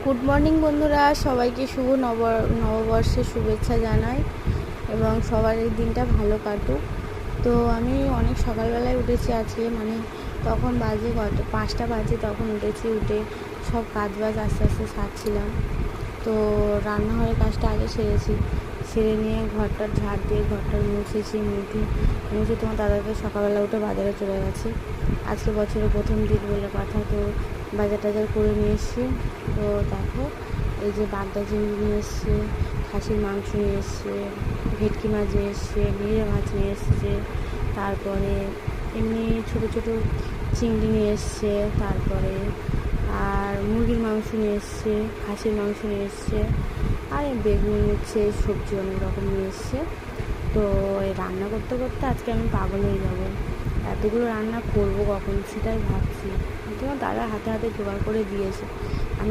Good morning বন্ধুরা, সবাইকে শুভ নববর্ষের শুভেচ্ছা জানাই এবং সবার এই দিনটা ভালো কাটুক। তো আমি অনেক সকালবেলায় উঠেছি আজকে, তখন বাজে 5টা বাজে, তখন উঠেছি। উঠে সব কাজবাজ আস্তে আস্তে সারছিলাম। তো রান্নাঘরের কাজটা আগে সেরে নিয়ে ঘরটার ঝাড় দিয়ে ঘরটা মুছে তোমার দাদাকে সকালবেলা উঠে বাজারে চলে গেছে। আজকে বছরের প্রথম দিন বলে কথা, তো বাজার টাজার করে নিয়ে এসছি। তো দেখো, এই যে বাগদা চিংড়ি নিয়ে এসছে, খাসির মাংস নিয়ে এসছে, ভেটকি মাছ নিয়ে এসছে, মিরে মাছ নিয়ে এসছে, তারপরে এমনি ছোটো ছোটো চিংড়ি নিয়ে এসছে, তারপরে আর মুরগির মাংস নিয়ে এসছে, খাসির মাংস নিয়ে এসছে, আর বেগুন হচ্ছে, সবজি অনেক রকম নিয়ে এসছে। তো এই রান্না করতে করতে আজকে আমি পাগল হয়ে যাবো। এতগুলো রান্না করবো কখন সেটাই ভাবছি। তোমার দাদা হাতে হাতে জোগাড় করে দিয়েছে,